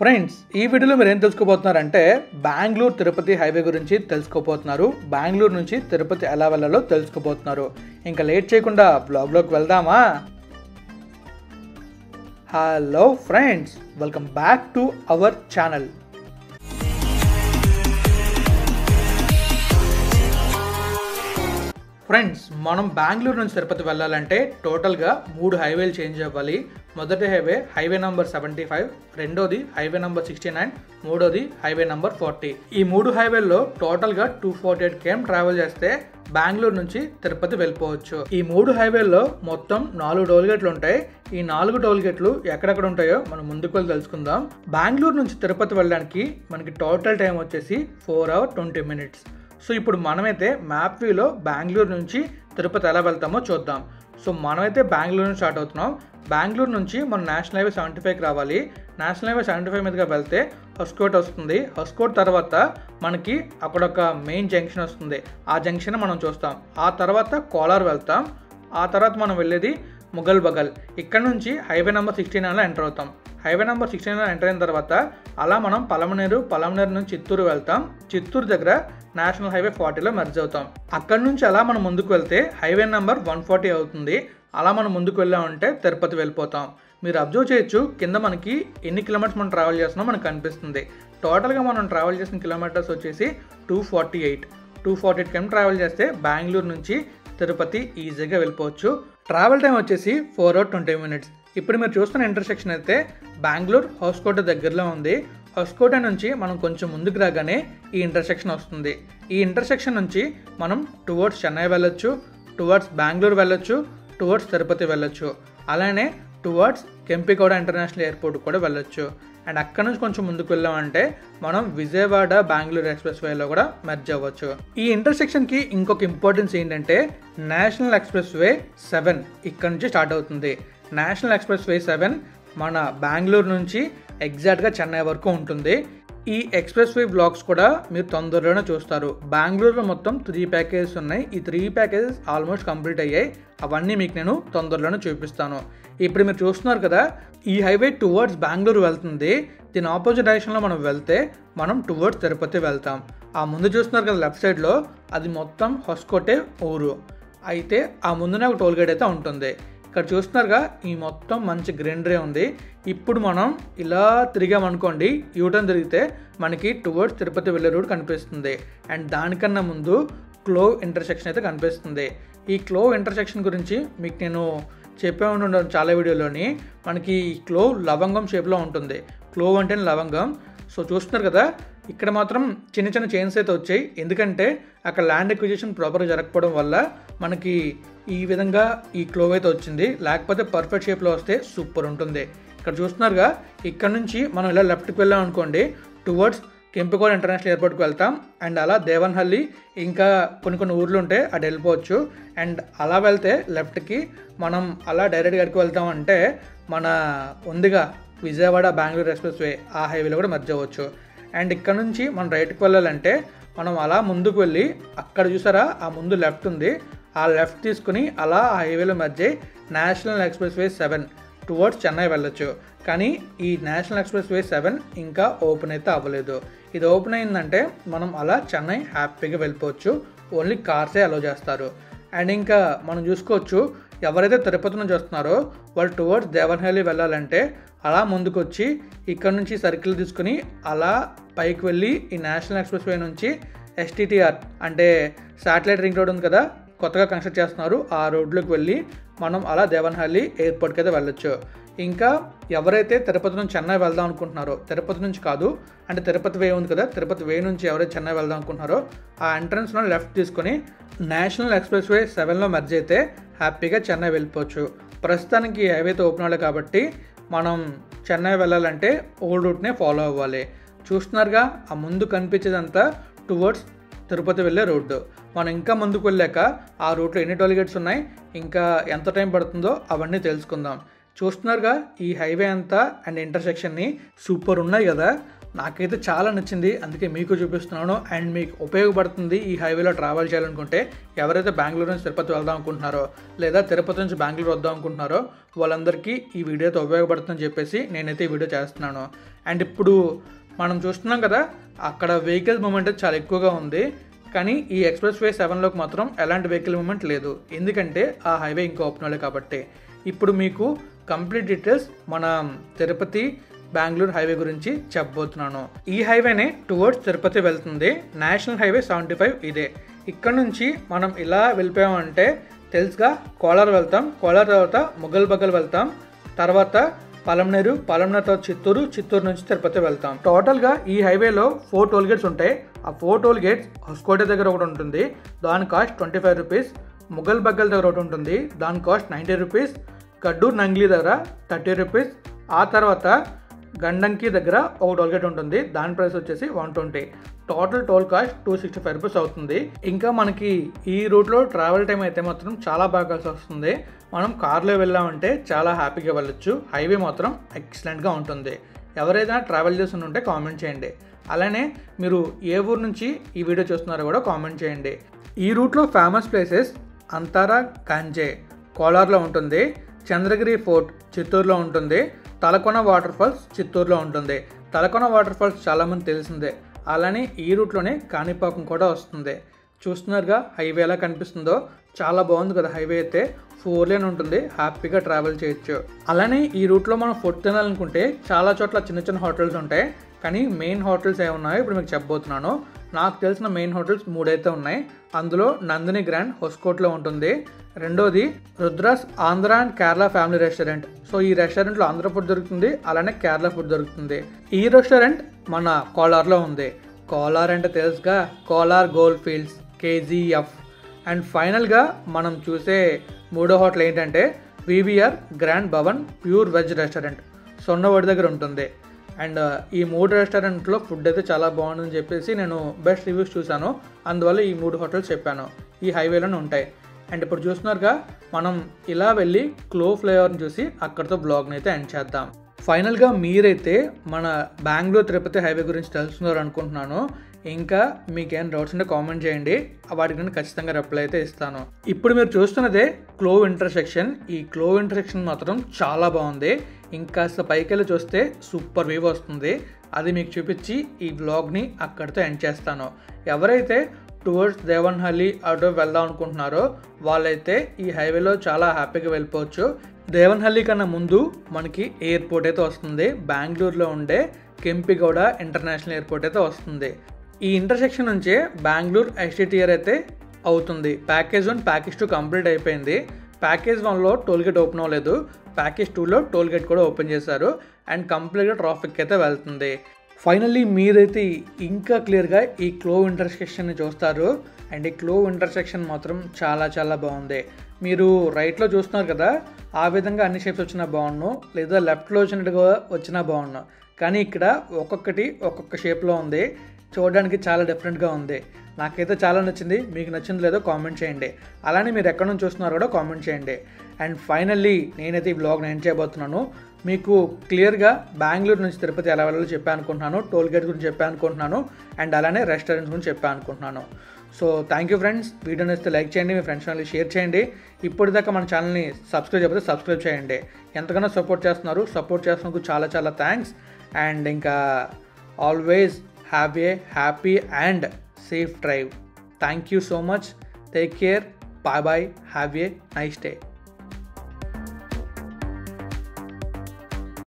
Friends, ఈ వీడియోలో మీరు ఏం తెలుసుకోబోతున్నారంటే బెంగళూరు తిరుపతి హైవే గురించి తెలుసుకోబోతున్నారు. బెంగళూరు నుంచి తిరుపతి ఎలా వెళ్ళాలో తెలుసుకోబోతున్నారు. ఇంకా లేట్ చేయకుండా బ్లాగ్లోకి వెళ్దామా? Hello friends, welcome back to our channel. Friends, మనం బెంగళూరు నుంచి తిరుపతి వెళ్ళాలంటే టోటల్గా 3 హైవేలు చేంజ్ అవ్వాలి. మొదటి హైవే నంబర్ 75, రెండోది హైవే నంబర్ 69, మూడోది హైవే నంబర్ 40. ఈ 3 హైవేల్లో టోటల్గా 248 km ట్రావెల్ చేస్తే బెంగళూరు నుంచి తిరుపతి వెళ్ళిపోవచ్చు. ఈ 3 హైవేల్లో మొత్తం 4 టోల్ గేట్లు ఉంటాయి. ఈ 4 టోల్ గేట్లు ఎక్కడెక్కడ ఉంటాయో మనం ముందుకు వెళ్ళి తెలుసుకుందాం. బెంగళూరు నుంచి తిరుపతి వెళ్ళడానికి మనకి టోటల్ టైం వచ్చేసి 4 hours 20 minutes. సో ఇప్పుడు మనమైతే మ్యాప్ వ్యూలో బెంగళూరు నుంచి తిరుపతి ఎలా వెళ్తామో చూద్దాం. సో మనమైతే బెంగళూరు నుంచి స్టార్ట్ అవుతున్నాం. బెంగళూరు నుంచి మనం నేషనల్ హైవే 75కి రావాలి. నేషనల్ హైవే 75 మీదుగా వెళ్తే హొస్కోట్ వస్తుంది. హొస్కోట్ తర్వాత మనకి అక్కడ ఒక మెయిన్ జంక్షన్ వస్తుంది. ఆ జంక్షన్ మనం చూస్తాం. ఆ తర్వాత కోలార్ వెళ్తాం. ఆ తర్వాత మనం వెళ్ళేది ముగల్ బగల్. ఇక్కడ నుంచి హైవే నెంబర్ 69లో ఎంటర్ అవుతాం. హైవే నెంబర్ 69లో ఎంటర్ అయిన తర్వాత అలా మనం పలమనేరు నుంచి చిత్తూరు వెళ్తాం. చిత్తూరు దగ్గర నేషనల్ హైవే 40లో మెర్జ్ అవుతాం. అక్కడ నుంచి అలా మనం ముందుకు వెళ్తే హైవే నెంబర్ 140 అవుతుంది. అలా మనం ముందుకు వెళ్ళామంటే తిరుపతి వెళ్ళిపోతాం. మీరు అబ్జర్వ్ చేయొచ్చు, కింద మనకి ఎన్ని కిలోమీటర్స్ మనం ట్రావెల్ చేస్తున్నాం మనకు కనిపిస్తుంది. టోటల్గా మనం ట్రావెల్ చేసిన కిలోమీటర్స్ వచ్చేసి 248 km ట్రావెల్ చేస్తే బెంగళూరు నుంచి తిరుపతి ఈజీగా వెళ్ళిపోవచ్చు. ట్రావెల్ టైం వచ్చేసి 4 hours 20 minutes. ఇప్పుడు మీరు చూస్తున్న ఇంటర్సెక్షన్ అయితే బెంగళూరు హౌస్కోట దగ్గరలో ఉంది. హౌస్కోట నుంచి మనం కొంచెం ముందుకు రాగానే ఈ ఇంటర్సెక్షన్ వస్తుంది. ఈ ఇంటర్సెక్షన్ నుంచి మనం టువర్డ్స్ చెన్నై వెళ్ళొచ్చు, టువర్డ్స్ బెంగళూరు వెళ్ళొచ్చు, టువర్డ్స్ తిరుపతి వెళ్ళొచ్చు, అలానే టువర్డ్స్ కెంపిగౌడ ఇంటర్నేషనల్ ఎయిర్పోర్ట్ కూడా వెళ్ళొచ్చు. అండ్ అక్కడ నుంచి కొంచెం ముందుకు వెళ్ళామంటే మనం విజయవాడ బెంగళూరు ఎక్స్ప్రెస్ వేలో కూడా మెర్జ్ అవ్వచ్చు. ఈ ఇంటర్సెక్షన్కి ఇంకొక ఇంపార్టెన్స్ ఏంటంటే నేషనల్ ఎక్స్ప్రెస్ వే 7 ఇక్కడ నుంచి స్టార్ట్ అవుతుంది. నేషనల్ ఎక్స్ప్రెస్ వే 7 మన బెంగళూరు నుంచి ఎగ్జాక్ట్గా చెన్నై వరకు ఉంటుంది. ఈ ఎక్స్ప్రెస్ వే బ్లాగ్స్ కూడా మీరు తొందరలోనే చూస్తారు. బెంగళూరులో మొత్తం 3 ప్యాకేజెస్ ఉన్నాయి. ఈ 3 ప్యాకేజెస్ ఆల్మోస్ట్ కంప్లీట్ అయ్యాయి. అవన్నీ మీకు నేను తొందరలోనే చూపిస్తాను. ఇప్పుడు మీరు చూస్తున్నారు కదా, ఈ హైవే టువర్డ్స్ బెంగళూరు వెళ్తుంది. దీని ఆపోజిట్ డైరెక్షన్లో మనం వెళ్తే మనం టువర్డ్స్ తిరుపతి వెళ్తాం. ఆ ముందు చూస్తున్నారు కదా లెఫ్ట్ సైడ్లో, అది మొత్తం హొస్కోటే ఊరు. అయితే ఆ ముందునే ఒక టోల్ గేట్ అయితే ఉంటుంది. ఇక్కడ చూస్తున్నారుగా, ఈ మొత్తం మంచి గ్రీనరీ ఉంది. ఇప్పుడు మనం ఇలా తిరిగామనుకోండి, యూటర్న్ తిరిగితే మనకి టువర్డ్స్ తిరుపతి వెళ్ళే రూట్ కనిపిస్తుంది. అండ్ దానికన్నా ముందు క్లోవ్ ఇంటర్సెక్షన్ అయితే కనిపిస్తుంది. ఈ క్లోవ్ ఇంటర్సెక్షన్ గురించి మీకు నేను చెప్పే ఉండడం చాలా వీడియోలోని. మనకి ఈ క్లోవ్ లవంగం షేప్లో ఉంటుంది. క్లోవ్ అంటే లవంగం. సో చూస్తున్నారు కదా, ఇక్కడ మాత్రం చిన్న చిన్న చైన్స్ అయితే వచ్చాయి. ఎందుకంటే అక్కడ ల్యాండ్ ఎక్విజిషన్ ప్రాపర్గా జరగకపోవడం వల్ల మనకి ఈ విధంగా ఈ క్లోవ్ అయితే వచ్చింది. లేకపోతే పర్ఫెక్ట్ షేప్లో వస్తే సూపర్ ఉంటుంది. ఇక్కడ చూస్తున్నారుగా, ఇక్కడ నుంచి మనం ఇలా లెఫ్ట్కి వెళ్ళాం అనుకోండి, టువర్డ్స్ కెంపిగౌడ ఇంటర్నేషనల్ ఎయిర్పోర్ట్కి వెళ్తాం. అండ్ అలా దేవన్హల్లి ఇంకా కొన్ని ఊర్లు ఉంటాయి, అటు వెళ్ళిపోవచ్చు. అండ్ అలా వెళ్తే లెఫ్ట్కి మనం అలా డైరెక్ట్గా ఎక్కడికి వెళ్తామంటే మన ఉందిగా విజయవాడ బెంగళూరు ఎక్స్ప్రెస్ వే, ఆ హైవేలో కూడా మెర్జ్ అవ్వచ్చు. అండ్ ఇక్కడ నుంచి మనం రైట్కి వెళ్ళాలంటే మనం అలా ముందుకు వెళ్ళి అక్కడ చూసారా, ఆ ముందు లెఫ్ట్ ఉంది, ఆ లెఫ్ట్ తీసుకుని అలా ఆ హైవేలో మెర్జ్ అయ్యి national express way 7 towards Chennai వెళ్ళొచ్చు. కానీ ఈ నేషనల్ ఎక్స్ప్రెస్ వే 7 ఇంకా ఓపెన్ అయితే అవ్వలేదు. ఇది ఓపెన్ అయిందంటే మనం అలా చెన్నై హ్యాపీగా వెళ్ళిపోవచ్చు. ఓన్లీ కార్సే అలో చేస్తారు. అండ్ ఇంకా మనం చూసుకోవచ్చు, ఎవరైతే తిరుపతి నుంచి వస్తున్నారో వాళ్ళు టువర్డ్స్ దేవన్హల్లి వెళ్ళాలంటే అలా ముందుకు వచ్చి ఇక్కడ నుంచి సర్కిల్ తీసుకుని అలా పైకి వెళ్ళి ఈ నేషనల్ ఎక్స్ప్రెస్ వే నుంచి STTR అంటే శాటిలైట్ రింగ్ రోడ్ ఉంది కదా, కొత్తగా కన్స్ట్రక్ట్ చేస్తున్నారు, ఆ రోడ్లోకి వెళ్ళి మనం అలా దేవన్హల్లి ఎయిర్పోర్ట్కి అయితే వెళ్ళొచ్చు. ఇంకా ఎవరైతే తిరుపతి నుంచి చెన్నై వెళ్దాం అనుకుంటున్నారో, తిరుపతి నుంచి కాదు అంటే తిరుపతి వే ఉంది కదా, తిరుపతి వే నుంచి ఎవరైతే చెన్నై వెళ్దాం అనుకుంటున్నారో ఆ ఎంట్రన్స్లో లెఫ్ట్ తీసుకొని నేషనల్ ఎక్స్ప్రెస్ వే 7లో మెర్జ్ అయితే హ్యాపీగా చెన్నై వెళ్ళిపోవచ్చు. ప్రస్తుతానికి ఈ హైవేతో ఓపెన్ అవ్వాలి కాబట్టి మనం చెన్నై వెళ్ళాలంటే ఓల్డ్ రూట్నే ఫాలో అవ్వాలి. చూస్తున్నారుగా, ఆ ముందు కనిపించేదంతా టువర్డ్స్ తిరుపతి వెళ్ళే రోడ్డు. మనం ఇంకా ముందుకు వెళ్ళాక ఆ రూట్లో ఎన్ని టోల్ గేట్స్ ఉన్నాయి, ఇంకా ఎంత టైం పడుతుందో అవన్నీ తెలుసుకుందాం. చూస్తున్నారుగా, ఈ హైవే అంతా అండ్ ఇంటర్సెక్షన్ని సూపర్ ఉన్నాయి కదా. నాకైతే చాలా నచ్చింది, అందుకే మీకు చూపిస్తున్నాను. అండ్ మీకు ఉపయోగపడుతుంది ఈ హైవేలో ట్రావెల్ చేయాలనుకుంటే. ఎవరైతే బెంగళూరు నుంచి తిరుపతి వెళ్దాం అనుకుంటున్నారో లేదా తిరుపతి నుంచి బెంగళూరు వద్దాం అనుకుంటున్నారో వాళ్ళందరికీ ఈ వీడియో అయితే ఉపయోగపడుతుందని చెప్పేసి నేనైతే ఈ వీడియో చేస్తున్నాను. అండ్ ఇప్పుడు మనం చూస్తున్నాం కదా, అక్కడ వెహికల్ మూమెంట్ చాలా ఎక్కువగా ఉంది. కానీ ఈ ఎక్స్ప్రెస్ వే 7లోకి మాత్రం ఎలాంటి వెహికల్ మూమెంట్ లేదు, ఎందుకంటే ఆ హైవే ఇంకా ఓపెన్ అవ్వలేదు కాబట్టి. ఇప్పుడు మీకు కంప్లీట్ డీటెయిల్స్ మన తిరుపతి బెంగళూరు హైవే గురించి చెప్పబోతున్నాను. ఈ హైవేనే టువర్డ్స్ తిరుపతి వెళ్తుంది. నేషనల్ హైవే 75 ఇదే. ఇక్కడ నుంచి మనం ఇలా వెళ్ళిపోయామంటే తెలుసుగా కోలార్ వెళ్తాం, కోలార్ తర్వాత ముగ్గల్ బగ్గల్ వెళ్తాం, తర్వాత పలమనేరు తర్వాత చిత్తూరు నుంచి తిరుపతి వెళ్తాం. టోటల్గా ఈ హైవేలో 4 టోల్ గేట్స్ ఉంటాయి. ఆ 4 టోల్ గేట్స్ హొస్కోట దగ్గర ఒకటి ఉంటుంది, దాని కాస్ట్ 25 రూపీస్. ముగ్గల్ బగ్గల్ దగ్గర ఒకటి ఉంటుంది, దాని కాస్ట్ 90 రూపీస్. కడ్డూర్ నంగ్లీ దగ్గర 30 రూపీస్. ఆ తర్వాత గండంకి దగ్గర ఒక టోల్ గేట్ ఉంటుంది, దాని ప్రైస్ వచ్చేసి 120. టోటల్ టోల్ కాస్ట్ 265 రూపీస్ అవుతుంది. ఇంకా మనకి ఈ రూట్లో ట్రావెల్ టైం అయితే మాత్రం చాలా బాగా కలిసి వస్తుంది. మనం కార్లో వెళ్ళామంటే చాలా హ్యాపీగా వెళ్ళొచ్చు. హైవే మాత్రం ఎక్సలెంట్గా ఉంటుంది. ఎవరైనా ట్రావెల్ చేసి ఉంటే కామెంట్ చేయండి. అలానే మీరు ఏ ఊరు నుంచి ఈ వీడియో చూస్తున్నారో కూడా కామెంట్ చేయండి. ఈ రూట్లో ఫేమస్ ప్లేసెస్ అంతారా కాంజే కోలార్లో ఉంటుంది, చంద్రగిరి ఫోర్ట్ చిత్తూరులో ఉంటుంది, తలకోన వాటర్ ఫాల్స్ చిత్తూరులో ఉంటుంది. తలకోన వాటర్ ఫాల్స్ చాలామంది తెలిసిందే. అలానే ఈ రూట్లోనే కాణిపాకం కూడా వస్తుంది. చూస్తున్నారుగా హైవే ఎలా కనిపిస్తుందో, చాలా బాగుంది కదా. హైవే అయితే 4 లేన్ ఉంటుంది, హ్యాపీగా ట్రావెల్ చేయొచ్చు. అలానే ఈ రూట్లో మనం ఫుడ్ తినాలనుకుంటే చాలా చోట్ల చిన్న చిన్న హోటల్స్ ఉంటాయి. కానీ మెయిన్ హోటల్స్ ఏమున్నాయో ఇప్పుడు మీకు చెప్పబోతున్నాను. నాకు తెలిసిన మెయిన్ హోటల్స్ 3 అయితే ఉన్నాయి. అందులో నందిని గ్రాండ్ హొస్కోట్లో ఉంటుంది, రెండోది Rudras Andhra and Kerala family restaurant. So ఈ రెస్టారెంట్లో ఆంధ్ర ఫుడ్ దొరుకుతుంది, అలానే కేరళ ఫుడ్ దొరుకుతుంది. ఈ రెస్టారెంట్ మన కోలార్లో ఉంది. కోలార్ అంటే తెలుసుగా, Kolar gold fields KGF. And ఫైనల్గా మనం చూసే 3వ హోటల్ ఏంటంటే VVR grand Bhavan pure veg restaurant, Sonnavadi దగ్గర ఉంటుంది. అండ్ ఈ 3 రెస్టారెంట్లో ఫుడ్ అయితే చాలా బాగుందని చెప్పేసి నేను బెస్ట్ రివ్యూస్ చూశాను, అందువల్ల ఈ 3 హోటల్స్ చెప్పాను. ఈ హైవేలోనే ఉంటాయి. అండ్ ఇప్పుడు చూస్తున్నారుగా, మనం ఇలా వెళ్ళి క్లో ఫ్లేవర్ని చూసి అక్కడితో బ్లాగ్ని అయితే ఎండ్ చేద్దాం. ఫైనల్గా మీరైతే మన బెంగళూరు తిరుపతి హైవే గురించి తెలుసుకున్నారు అనుకుంటున్నాను. ఇంకా మీకేం డౌట్స్ ఉంటే కామెంట్ చేయండి, వాటికి నేను ఖచ్చితంగా రిప్లై అయితే ఇస్తాను. ఇప్పుడు మీరు చూస్తున్నదే క్లో ఇంటర్సెక్షన్. ఈ క్లో ఇంటర్సెక్షన్ మాత్రం చాలా బాగుంది. ఇంకాస్త పైకెళ్ళి చూస్తే సూపర్ వ్యూ వస్తుంది. అది మీకు చూపించి ఈ బ్లాగ్ని అక్కడితో ఎండ్ చేస్తాను. ఎవరైతే టువర్డ్స్ దేవన్హల్లి అటు వెళ్దాం అనుకుంటున్నారో వాళ్ళైతే ఈ హైవేలో చాలా హ్యాపీగా వెళ్ళిపోవచ్చు. దేవన్హల్లి కన్నా ముందు మనకి ఎయిర్పోర్ట్ అయితే వస్తుంది, బెంగళూరులో ఉండే కెంపిగౌడ ఇంటర్నేషనల్ ఎయిర్పోర్ట్ అయితే వస్తుంది. ఈ ఇంటర్సెక్షన్ నుంచే బెంగళూరు STTR అయితే అవుతుంది. ప్యాకేజ్ 1 ప్యాకేజ్ 2 కంప్లీట్ అయిపోయింది. ప్యాకేజ్ 1లో టోల్ గేట్ ఓపెన్ అవ్వలేదు, ప్యాకేజ్ 2లో టోల్ గేట్ కూడా ఓపెన్ చేశారు. అండ్ కంప్లీట్గా ట్రాఫిక్ అయితే వెళ్తుంది. ఫైనల్లీ మీరైతే ఇంకా క్లియర్గా ఈ క్లో ఇంటర్సెక్షన్ని చూస్తారు. అండ్ ఈ క్లో ఇంటర్సెక్షన్ మాత్రం చాలా చాలా బాగుంది. మీరు రైట్లో చూస్తున్నారు కదా, ఆ విధంగా అన్ని షేప్స్ వచ్చినా బాగున్నాను, లేదా లెఫ్ట్లో వచ్చినట్టుగా వచ్చినా బాగున్నాను. కానీ ఇక్కడ ఒక్కొక్క షేప్లో ఉంది, చూడడానికి చాలా డిఫరెంట్గా ఉంది. నాకైతే చాలా నచ్చింది. మీకు నచ్చింది లేదో కామెంట్ చేయండి. అలానే మీరు ఎక్కడి నుంచి చూస్తున్నారో కూడా కామెంట్ చేయండి. అండ్ ఫైనల్లీ నేనైతే ఈ బ్లాగ్ని ఎండ్ చేయబోతున్నాను. మీకు క్లియర్గా బెంగళూరు నుంచి తిరుపతి ఎలా వెళ్ళాలో చెప్పాను అనుకుంటున్నాను, టోల్ గేట్ గురించి చెప్పాను అనుకుంటున్నాను, అండ్ అలానే రెస్టారెంట్స్ గురించి చెప్పాను అనుకుంటున్నాను. So thank you friends. Video నచ్చితే లైక్ చేయండి, మీ ఫ్రెండ్స్ ఛానల్ని షేర్ చేయండి. ఇప్పటిదాకా మన ఛానల్ని సబ్స్క్రైబ్ చేయకపోతే సబ్స్క్రైబ్ చేయండి. ఎంతగానో సపోర్ట్ చేస్తున్నందుకు చాలా చాలా థ్యాంక్స్. అండ్ ఇంకా always have a happy and safe drive. Thank you so much. Take care. Bye bye. Have a nice day.